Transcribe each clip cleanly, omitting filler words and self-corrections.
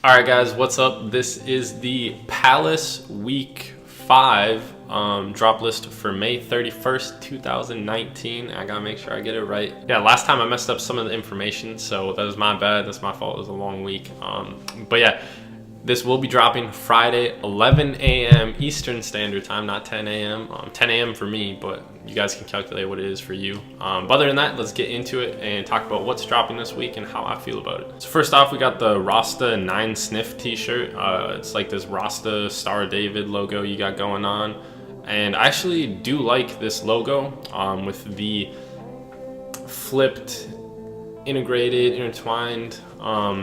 Alright guys, what's up? This is the Palace Week 5 drop list for May 31st, 2019. I gotta make sure I get it right. Yeah, last time I messed up some of the information, so that was my bad. That's my fault. It was a long week. But yeah, this will be dropping Friday, 11 a.m. Eastern Standard Time, not 10 a.m. 10 a.m. for me, but you guys can calculate what it is for you. But other than that, let's get into it and talk about what's dropping this week and how I feel about it. So first off, we got the Rasta 9 Sniff t-shirt. It's like this Rasta Star David logo you got going on. And I actually do like this logo with the flipped, integrated, intertwined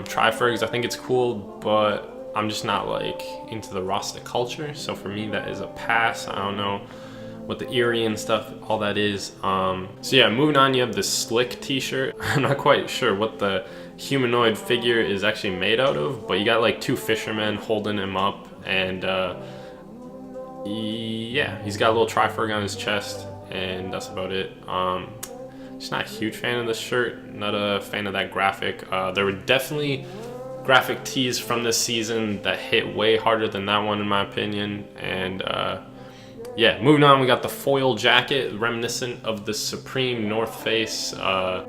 tri-fergs. I think it's cool, but I'm just not like into the Rasta culture, so for me that is a pass. I don't know what the Erie and stuff, all that is. So yeah, moving on, you have this Slick t-shirt. I'm not quite sure what the humanoid figure is actually made out of, but you got like two fishermen holding him up, and yeah, he's got a little tri-ferg on his chest, and that's about it. Just not a huge fan of this shirt, not a fan of that graphic. There were definitely graphic tees from this season that hit way harder than that one in my opinion. And yeah, moving on, we got the foil jacket reminiscent of the Supreme North Face like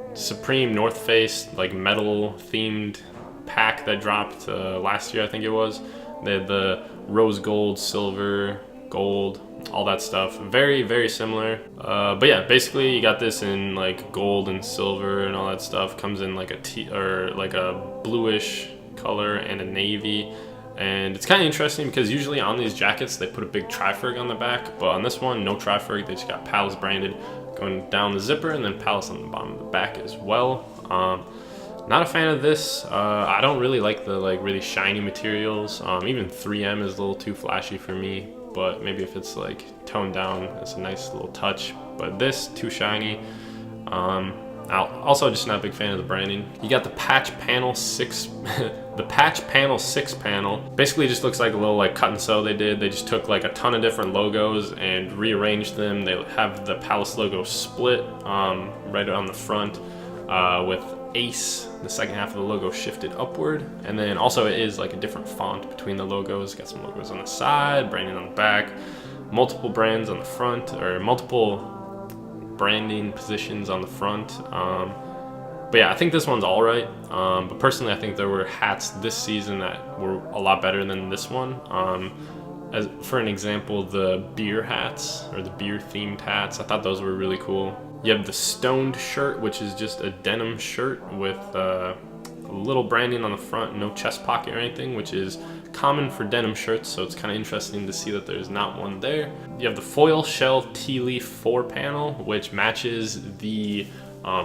metal themed pack that dropped last year, I think it was. They had the rose gold, silver, gold, all that stuff, very very similar. But yeah, basically you got this in like gold and silver and all that stuff. Comes in like a bluish color and a navy, and it's kind of interesting because usually on these jackets they put a big tri-ferg on the back, but on this one no tri-ferg. They just got Palace branded going down the zipper and then Palace on the bottom of the back as well. Not a fan of this. I don't really like the really shiny materials. Even 3M is a little too flashy for me, but maybe if it's like toned down, it's a nice little touch. But this, too shiny. Also just not a big fan of the branding. You got the patch panel 6 the patch panel 6 panel. Basically just looks like a little like cut and sew they did. They just took like a ton of different logos and rearranged them. They have the Palace logo split right on the front with Ace, the second half of the logo, shifted upward. And then also it is like a different font between the logos. Got some logos on the side, branding on the back, multiple brands on the front, or multiple branding positions on the front. But yeah, I think this one's all right. But personally, I think there were hats this season that were a lot better than this one. As for an example, the beer hats, or the beer themed hats, I thought those were really cool. You have the Stoned shirt, which is just a denim shirt with a little branding on the front, no chest pocket or anything, which is common for denim shirts, so it's kind of interesting to see that there's not one there. You have the foil shell tea leaf 4 panel, which matches the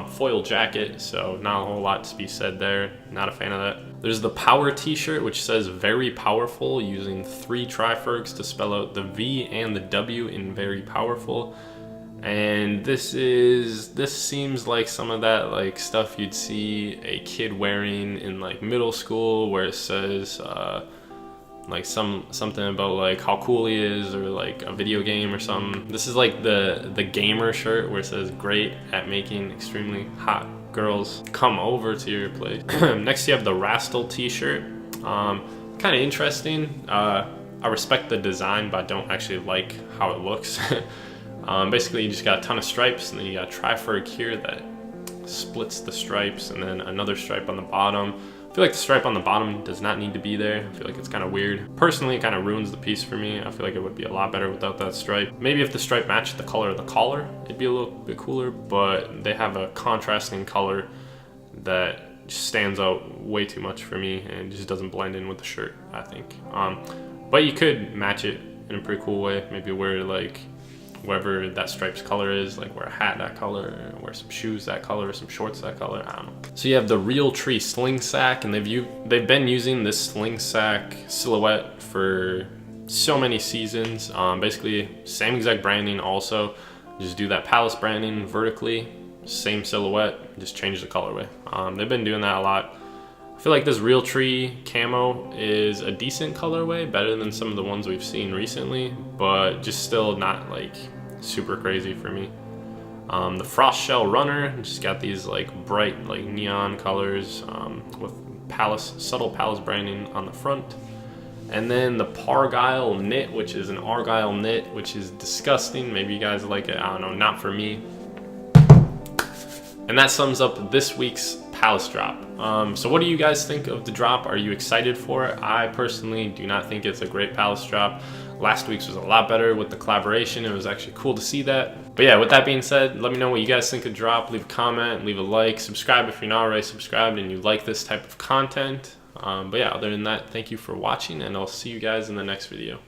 foil jacket, so not a whole lot to be said there. Not a fan of that. There's the Power t-shirt, which says very powerful, using 3 tri-fergs to spell out the V and the W in very powerful. And this seems like some of that like stuff you'd see a kid wearing in like middle school, where it says like something about like how cool he is, or like a video game or something. This is like the gamer shirt where it says great at making extremely hot girls come over to your place. Next you have the Rascal t-shirt. Kind of interesting. I respect the design, but I don't actually like how it looks. Basically you just got a ton of stripes, and then you got a tri-ferg here that splits the stripes, and then another stripe on the bottom. I feel like the stripe on the bottom does not need to be there. I feel like it's kind of weird. Personally, it kind of ruins the piece for me. I feel like it would be a lot better without that stripe. Maybe if the stripe matched the color of the collar, it'd be a little bit cooler, but they have a contrasting color that just stands out way too much for me and just doesn't blend in with the shirt, I think. But you could match it in a pretty cool way. Maybe wear like whatever that stripe's color is, like wear a hat that color, or wear some shoes that color, or some shorts that color, I don't know. So you have the Real Tree sling sack, and they've been using this sling sack silhouette for so many seasons. Basically same exact branding, also just do that Palace branding vertically, same silhouette, just change the colorway. They've been doing that a lot. I feel like this Real Tree camo is a decent colorway, better than some of the ones we've seen recently, but just still not like super crazy for me. The Frost Shell Runner just got these like bright like neon colors with Palace, subtle Palace branding on the front. And then the Pargyle knit, which is an Argyle knit, which is disgusting. Maybe you guys like it, I don't know, not for me. And that sums up this week's Palace drop. So what do you guys think of the drop? Are you excited for it? I personally do not think it's a great Palace drop. Last week's was a lot better with the collaboration. It was actually cool to see that. But yeah, with that being said, let me know what you guys think of drop. Leave a comment, leave a like, subscribe if you're not already subscribed and you like this type of content. But yeah, other than that, thank you for watching, and I'll see you guys in the next video.